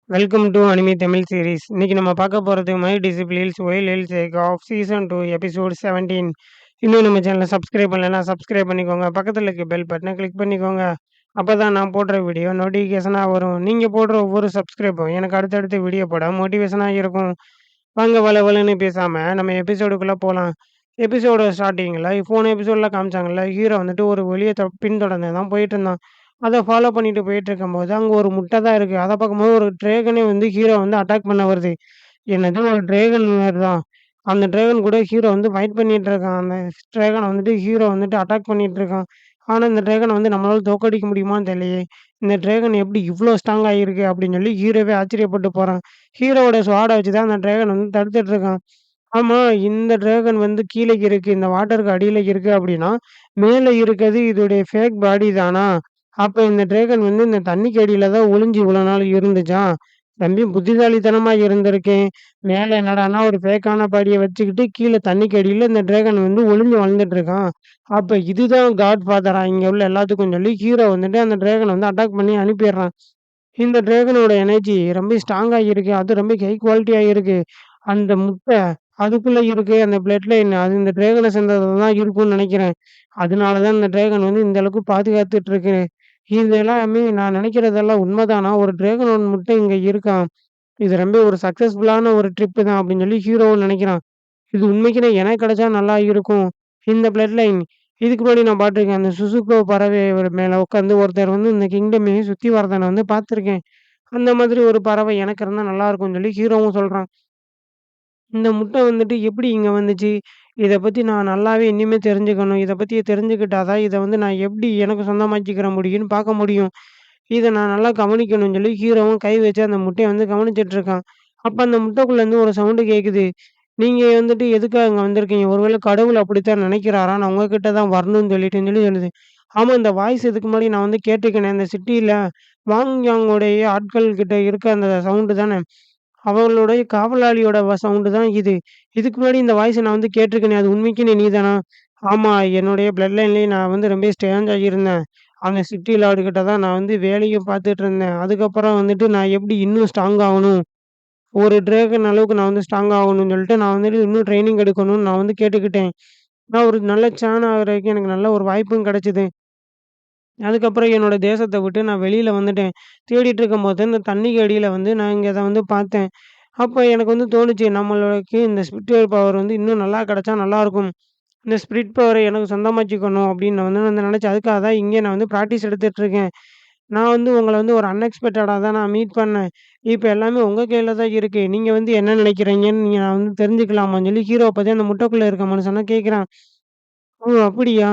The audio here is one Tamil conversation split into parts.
Welcome to anime Tamil series. இன்னைக்கு நம்ம பார்க்க போறது மை டிசிப்ளின்ஸ் ஒயில் ஹில்ஸ் ஏக் ஆஃப் சீசன் 2 எபிசோட் 17. இன்னும் நம்ம சேனலை சப்ஸ்கிரைப் பண்ணலைன்னா சப்ஸ்கிரைப் பண்ணிக்கோங்க. பக்கத்தில் இருக்க பெல் பட்டனை கிளிக் பண்ணிக்கோங்க. அப்பதான் நான் போடுற வீடியோ நோட்டிஃபிகேஷனாக வரும். நீங்கள் போடுற ஒவ்வொரு சப்ஸ்கிரைப்பும் எனக்கு அடுத்தடுத்து வீடியோ போட மோட்டிவேஷனாக இருக்கும். வாங்க வளவலன்னு பேசாமல் நம்ம எபிசோடுக்குள்ளே போகலாம். எபிசோட ஸ்டார்டிங்கில் போன எபிசோடில் காமிச்சாங்கல்ல, ஹீரோ வந்துட்டு ஒரு வெளியே பின்தொடர்ந்து தான் போயிட்டு இருந்தான். அத ஃபாலோ பண்ணிட்டு போயிட்டுருக்கும்போது, அங்க ஒரு முட்டை தான் இருக்கு. அத பார்க்கும்போது ஒரு டிராகனே வந்து ஹீரோ வந்து அட்டாக் பண்ண வருது. என்னது ஒரு டிராகன் மாரி தான். அந்த டிராகன் கூட ஹீரோ வந்து ஃபைட் பண்ணிட்டு இருக்கான். அந்த டிராகன வந்துட்டு ஹீரோ வந்துட்டு அட்டாக் பண்ணிட்டு இருக்கான். ஆனா, இந்த டிராகன வந்து நம்மளால தோற்கடிக்க முடியுமான்னு தெரியலையே! இந்த டிராகன் எப்படி இவ்ளோ ஸ்ட்ராங் ஆகியிருக்கு அப்படின்னு சொல்லி ஹீரோவே ஆச்சரியப்பட்டு போறான். ஹீரோவோட ஸ்வாட வச்சு தான் அந்த டிராகன் வந்து தடுத்துட்டு இருக்கான். ஆமா, இந்த டிராகன் வந்து கீழ இருக்கு. இந்த வாட்டருக்கு அடியில இருக்கு அப்படின்னா, மேல இருக்கிறது இதோடைய ஃபேக் பாடி தானா? அப்ப இந்த டிராகன் வந்து இந்த தண்ணிக்கு அடியில தான் ஒளிஞ்சு இவ்வளோ நாள் இருந்துச்சா? தம்பி புத்திசாலித்தனமா இருந்திருக்கேன். மேல என்னடான்னா ஒரு ஃபேக்கான பாடிய வச்சுக்கிட்டு, கீழ தண்ணிக்கு அடியில இந்த டிராகன் வந்து ஒளிஞ்சு வாழ்ந்துட்டு இருக்கான். அப்ப இதுதான் காட் ஃபாதரா இங்க உள்ள எல்லாத்துக்கும் சொல்லி, ஹீரோ வந்துட்டு அந்த டிராகன வந்து அட்டாக் பண்ணி அனுப்பிடுறான். இந்த டிராகனோட எனர்ஜி ரொம்ப ஸ்ட்ராங்கா இருக்கு. அது ரொம்ப ஹை குவாலிட்டியா இருக்கு. அந்த முட்டை அதுக்குள்ள இருக்கு. அந்த பிளட் லைன் அது இந்த டிராகன சேர்ந்தது தான் இருக்கும்னு நெனைக்கிறேன். அதனால தான் இந்த டிராகன் வந்து இந்த அளவுக்கு பாதுகாத்துட்டு இருக்கு. இது எல்லாமே நான் நினைக்கிறதெல்லாம் உண்மைதானா? ஒரு டிராகனோட முட்டை இங்க இருக்காம். இது ரொம்ப ஒரு சக்சஸ்ஃபுல்லான ஒரு ட்ரிப் தான் அப்படின்னு சொல்லி ஹீரோவும் நினைக்கிறான். இது உண்மைக்குமே எனக்கு கிடைச்சா நல்லா இருக்கும். இந்த பிளட் லைன் இதுக்கு முன்னாடி நான் பார்த்துருக்கேன். அந்த சுசுகோ பறவை மேல உட்காந்து ஒருத்தர் வந்து இந்த கிங்டமையே சுத்தி வரத நான் வந்து பார்த்துருக்கேன். அந்த மாதிரி ஒரு பறவை எனக்கு இருந்தா நல்லா இருக்கும்னு சொல்லி ஹீரோவும் சொல்றான். இந்த முட்டை வந்துட்டு எப்படி இங்க வந்துச்சு? இத பத்தி நான் நல்லாவே இனிமே தெரிஞ்சுக்கணும். இத பத்தி தெரிஞ்சுக்கிட்டா தான் இத வந்து நான் எப்படி எனக்கு சொந்தமாக்கிக்கிற முடியும்ன்னு பார்க்க முடியும். இத நான் நல்லா கவனிக்கணும்னு சொல்லி ஹீரோவும் கை வச்சு அந்த முட்டைய வந்து கவனிச்சுட்டு இருக்கான். அப்ப அந்த முட்டைக்குள்ளேருந்து ஒரு சவுண்டு கேட்குது. நீங்க வந்துட்டு எதுக்காக இங்க வந்திருக்கீங்க? ஒருவேளை கடவுள் அப்படித்தான் நினைக்கிறாரா? நான் உங்ககிட்ட தான் வரணும்னு சொல்லிட்டுன்னு சொல்லி சொல்லுது. ஆமா, இந்த வாய்ஸ் இதுக்கு முன்னாடி நான் வந்து கேட்டுருக்கேனே. அந்த சிட்டில வாங் யாங்கோடைய ஆட்கள் கிட்ட இருக்க அந்த சவுண்டு தானே. அவங்களுடைய காவலாளியோட சவுண்டு தான் இது. இதுக்கு முன்னாடி இந்த வாய்ஸ நான் வந்து கேட்டுருக்கேனே! அது உண்மைக்குமே நீதானா? ஆமா, என்னுடைய பிளட் லைன்லயே நான் வந்து ரொம்ப ஸ்ட்ராங்கா இருந்தேன். அந்த சிட்டி லார்டு கிட்ட தான் நான் வந்து வேலையும் பார்த்துட்டு இருந்தேன். அதுக்கப்புறம் வந்துட்டு நான் எப்படி இன்னும் ஸ்ட்ராங் ஆகணும்? ஒரு டிராகன் அளவுக்கு நான் வந்து ஸ்ட்ராங் ஆகணும்னு சொல்லிட்டு, நான் வந்துட்டு இன்னும் ட்ரெய்னிங் எடுக்கணும்னு நான் வந்து கேட்டுக்கிட்டேன். நான் ஒரு நல்ல சான் ஆகுற வரைக்கும் எனக்கு நல்ல ஒரு வாய்ப்பும் கிடைச்சது. அதுக்கப்புறம் என்னோட தேசத்த விட்டு நான் வெளியில வந்துட்டேன். தேடிட்டு இருக்கும்போது இந்த தண்ணிக்கு அடியில வந்து நான் இங்க இத வந்து பார்த்தேன். அப்ப எனக்கு வந்து தோணுச்சு, நம்மளுக்கு இந்த ஸ்பிரிச்சுவல் பவர் வந்து இன்னும் நல்லா கிடைச்சா நல்லாயிருக்கும். இந்த ஸ்பிரிட் பவர எனக்கு சொந்தமாக்கிக்கணும் அப்படின்னு நான் வந்து நினைச்சேன். அதுக்காக தான் இங்கே நான் வந்து பிராக்டிஸ் எடுத்துட்டு இருக்கேன். நான் வந்து உங்கள வந்து ஒரு அன்எக்ஸ்பெக்டடா தான் நான் மீட் பண்ணேன். இப்ப எல்லாமே உங்க கையில தான் இருக்கு. நீங்க வந்து என்ன நினைக்கிறீங்கன்னு நான் வந்து தெரிஞ்சுக்கலாமான்னு சொல்லி ஹீரோவ பத்தி அந்த முட்டைக்குள்ள இருக்க மனுஷன கேட்கிறான். ஓ! அப்படியா?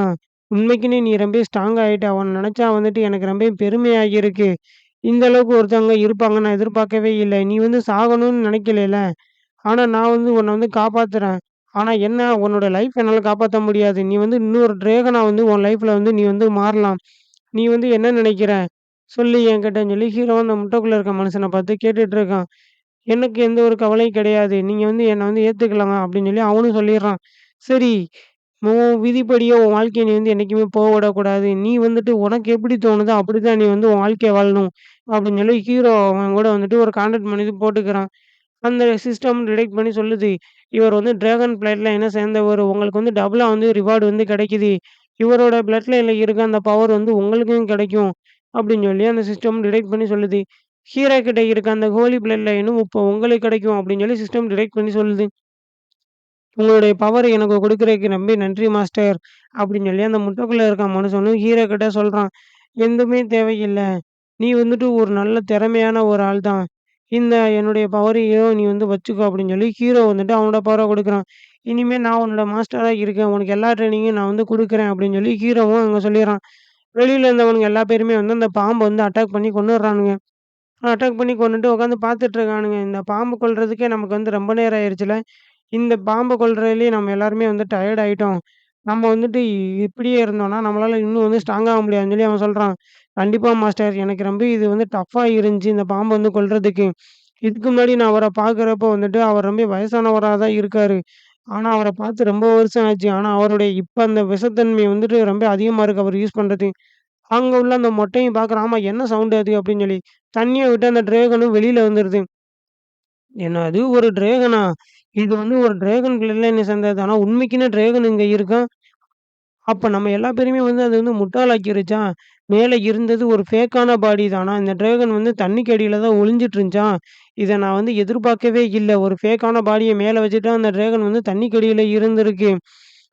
உண்மைக்குமே நீ ரொம்ப ஸ்ட்ராங் ஆயிட்ட. உன்ன நெனச்சா வந்துட்டு எனக்கு ரொம்ப பெருமையா இருக்கு. இந்த அளவுக்கு ஒருத்தவங்க இருப்பாங்கன்னு நான் எதிர்பார்க்கவே இல்ல. நீ வந்து சாகணும்னு நெனைக்கலைல. ஆனா நான் வந்து உன்ன வந்து காப்பாத்துறேன். ஆனா என்ன உன்னோட லைஃப் என்னால காப்பாத்த முடியாது. நீ வந்து இன்னொரு டிராகனா வந்து உன் லைஃப்ல வந்து நீ வந்து மாறலாம். நீ வந்து என்ன நெனைக்கிற? சொல்லு என்கிட்டன்னு சொல்லி ஹீரோ அந்த முட்டைக்குள்ள இருக்க மனுஷன பார்த்து கேட்டுட்டு இருக்கான். எனக்கு எந்த ஒரு கவலையும் கிடையாது. நீங்க வந்து என்ன வந்து ஏத்துக்கலாம் அப்படின்னு சொல்லி அவனும் சொல்லிர்றான். சரி, உன் விதிப்படியே உன் வாழ்க்கைய நீ வந்து என்னைக்குமே போக விடக்கூடாது. நீ வந்துட்டு உனக்கு எப்படி தோணுதோ அப்படித்தான் நீ வந்து உன் வாழ்க்கைய வாழணும். அப்படின்னு சொல்லி ஹீரோ அவன் கூட வந்துட்டு ஒரு கான்ட்ராக்ட் பண்ணி போட்டுக்கிறான். அந்த சிஸ்டம் டிடெக்ட் பண்ணி சொல்லுது. இவர் வந்து டிராகன் பிளட் லைன சேர்ந்தவரு. உங்களுக்கு வந்து டபுளா வந்து ரிவார்ட் வந்து கிடைக்குது. இவரோட பிளட் லைன்ல இருக்க அந்த பவர் வந்து உங்களுக்கும் கிடைக்கும். அப்படின்னு சொல்லி அந்த சிஸ்டம் டிடெக்ட் பண்ணி சொல்லுது. ஹீரோ கிட்ட இருக்க அந்த ஹோலி பிளட் லைனும் இப்போ உங்களுக்கு கிடைக்கும் அப்படின்னு சொல்லி சிஸ்டம் டிடெக்ட் பண்ணி சொல்லுது. உங்களுடைய பவர் எனக்கு குடுக்குறதுக்கு ரொம்ப நன்றி மாஸ்டர். அப்படின்னு சொல்லி அந்த முட்டைக்குள்ள இருக்க மனுஷனும் ஹீரோ கிட்ட சொல்றான். எதுவுமே தேவையில்ல. நீ வந்துட்டு ஒரு நல்ல திறமையான ஒரு ஆள் தான். இந்த என்னுடைய பவரையும் நீ வந்து வச்சுக்கோ அப்படின்னு சொல்லி ஹீரோ வந்துட்டு அவனோட பவர குடுக்குறான். இனிமே நான் உன்னோட மாஸ்டரா இருக்கேன். உனக்கு எல்லா ட்ரெய்னிங்கும் நான் வந்து குடுக்குறேன் அப்படின்னு சொல்லி ஹீரோவும் அங்க சொல்லிர்றான். வெளியில இருந்தவனுங்க எல்லா பேருமே வந்து அந்த பாம்ப வந்து அட்டாக் பண்ணி கொன்னுடுறானுங்க. அட்டாக் பண்ணி கொன்னுட்டு உட்காந்து பார்த்துட்டு இருக்கானுங்க. இந்த பாம்பு கொல்றதுக்கே நமக்கு வந்து ரொம்ப நேரம் ஆயிருச்சுல. இந்த பாம்ப கொல்றதுலயே நம்ம எல்லாருமே வந்து டயர்ட் ஆயிட்டோம். நம்ம வந்துட்டு இப்படியே இருந்தோம்னா, நம்மளால இன்னும் வந்து ஸ்ட்ராங் ஆக முடியாதுன்னு சொல்லி அவன் சொல்றான். கண்டிப்பா மாஸ்டர். எனக்கு ரொம்ப இது வந்து டஃப்பா இருந்துச்சு இந்த பாம்ப வந்து கொல்றதுக்கு. இதுக்கு முன்னாடி நான் அவர பார்க்குறப்போ வந்துட்டு, அவர் ரொம்ப வயசானவரா தான் இருக்காரு. ஆனா, அவர பார்த்து ரொம்ப வருஷம் ஆச்சு. ஆனா, அவருடைய இப்ப அந்த விஷத்தன்மை வந்துட்டு ரொம்ப அதிகமா இருக்கு அவர் யூஸ் பண்றது. அங்க உள்ள அந்த மொட்டையும் பார்க்குறான். ஆமா என்ன சவுண்ட் அது அப்படின்னு சொல்லி. தண்ணிய விட்டு அந்த டிராகனும் வெளியில வந்துருது. என்னது ஒரு டிராகனா? இது வந்து ஒரு டிராகன் கிளர்ல சேர்ந்தது. ஆனா உண்மைக்குன்னு டிராகன் இங்க இருக்கான். அப்ப நம்ம எல்லா பேரையுமே வந்து அது வந்து முட்டாளாக்கிருச்சா? மேல இருந்தது ஒரு ஃபேக்கான பாடி தானா? இந்த டிராகன் வந்து தண்ணிக்கு அடியில தான் ஒளிஞ்சிட்டு இருந்துச்சாம். இத நான் வந்து எதிர்பார்க்கவே இல்ல. ஒரு ஃபேக்கான பாடிய மேல வச்சுட்டு அந்த டிராகன் வந்து தண்ணிக்கு அடியில இருந்திருக்கு.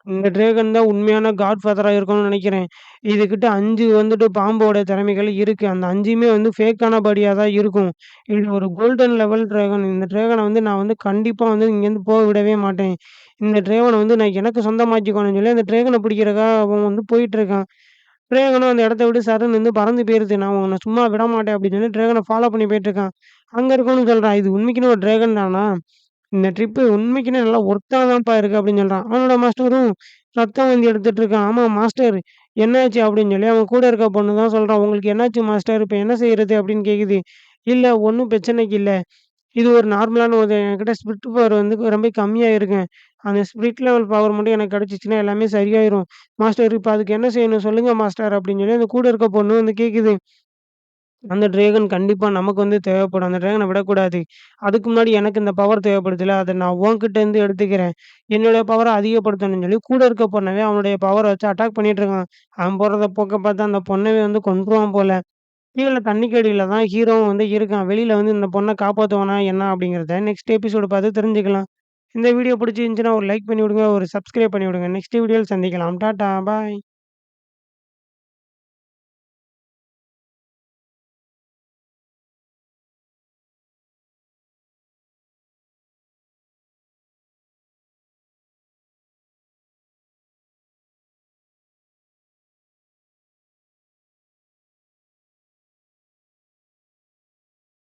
இந்த டிராகன் தான் உண்மையான காட்ஃபாதரா இருக்கும்னு நெனைக்கிறேன். இதுகிட்ட 5 வந்துட்டு பாம்போட திறமைகள் இருக்கு. அந்த 5மே வந்து ஃபேக்கான பாடியா தான் இருக்கும். இது ஒரு கோல்டன் லெவல் டிராகன். இந்த டிராகன வந்து நான் வந்து கண்டிப்பா வந்து இங்கேருந்து போக விடவே மாட்டேன். இந்த டிராகன வந்து நான் எனக்கு சொந்தமாக்கிக்கணும்னு சொல்லி அந்த டிராகன பிடிக்கிறதுக்காக அவன் வந்து போயிட்டுருக்கான். டிராகனும் அந்த இடத்த விட்டு சருன்னு வந்து பறந்து போயிருது. நான் உன்ன சும்மா விடமாட்டேன் அப்படின்னு சொல்லி டிராகன ஃபாலோ பண்ணி போயிட்டுருக்கான். அங்க இருக்கவனும் சொல்றான், "இது உண்மைக்குன்னு ஒரு டிராகன் தானா? இந்த ட்ரிப்பு உண்மைக்குமே நல்லா ஒர்த்தா தான்ப்பா இருக்கு" அப்படின்னு சொல்றான். அவனோட மாஸ்டரும் ரத்தம் வாந்தி எடுத்துட்டு இருக்கான். "ஆமா மாஸ்டர் என்னாச்சு?" அப்படின்னு சொல்லி அவன் கூட இருக்க பொண்ணு தான் சொல்றா. "உங்களுக்கு என்னாச்சு மாஸ்டர்? இப்ப என்ன செய்றது?" அப்படின்னு கேட்குது. "இல்ல ஒண்ணும் பிரச்சனைக்கு இல்ல. இது ஒரு நார்மலான ஒரு என்கிட்ட ஸ்பிரிட் பவர் வந்து ரொம்ப கம்மியா இருக்குங்க. அந்த ஸ்பிரிட் லெவல் பவர் மட்டும் எனக்கு கிடைச்சுச்சுன்னா எல்லாமே சரியாயிரும். மாஸ்டர் இப்ப அதுக்கு என்ன செய்யணும் சொல்லுங்க மாஸ்டர்" அப்படின்னு சொல்லி அந்த கூட இருக்க பொண்ணு வந்து கேட்குது. அந்த டிராகன் கண்டிப்பா நமக்கு வந்து தேவைப்படும். அந்த டிராகன விடக்கூடாது. அதுக்கு முன்னாடி எனக்கு இந்த பவர் தேவைப்படுதுல்ல, அத நான் உன்கிட்ட இருந்து எடுத்துக்கிறேன். என்னுடைய பவர அதிகப்படுத்தணும்னு சொல்லி கூட இருக்க பொண்ணவே அவனுடைய பவர வச்சு அட்டாக் பண்ணிட்டு இருக்கான். அவன் போடுறத போக்க பார்த்தா அந்த பொண்ணவே வந்து கொன்றுவான் போல. கீழ தண்ணிக்கு அடியில தான் ஹீரோவும் வந்து இருக்கான். வெளியில வந்து இந்த பொண்ண காப்பாத்துவானா என்ன அப்படிங்கிறத நெக்ஸ்ட் எபிசோடு பார்த்து தெரிஞ்சுக்கலாம். இந்த வீடியோ பிடிச்சிருந்துச்சுன்னா ஒரு லைக் பண்ணி விடுங்க. ஒரு சப்ஸ்கிரைப் பண்ணி விடுங்க. நெக்ஸ்ட் வீடியோல சந்திக்கலாம். டாட்டா பாய்.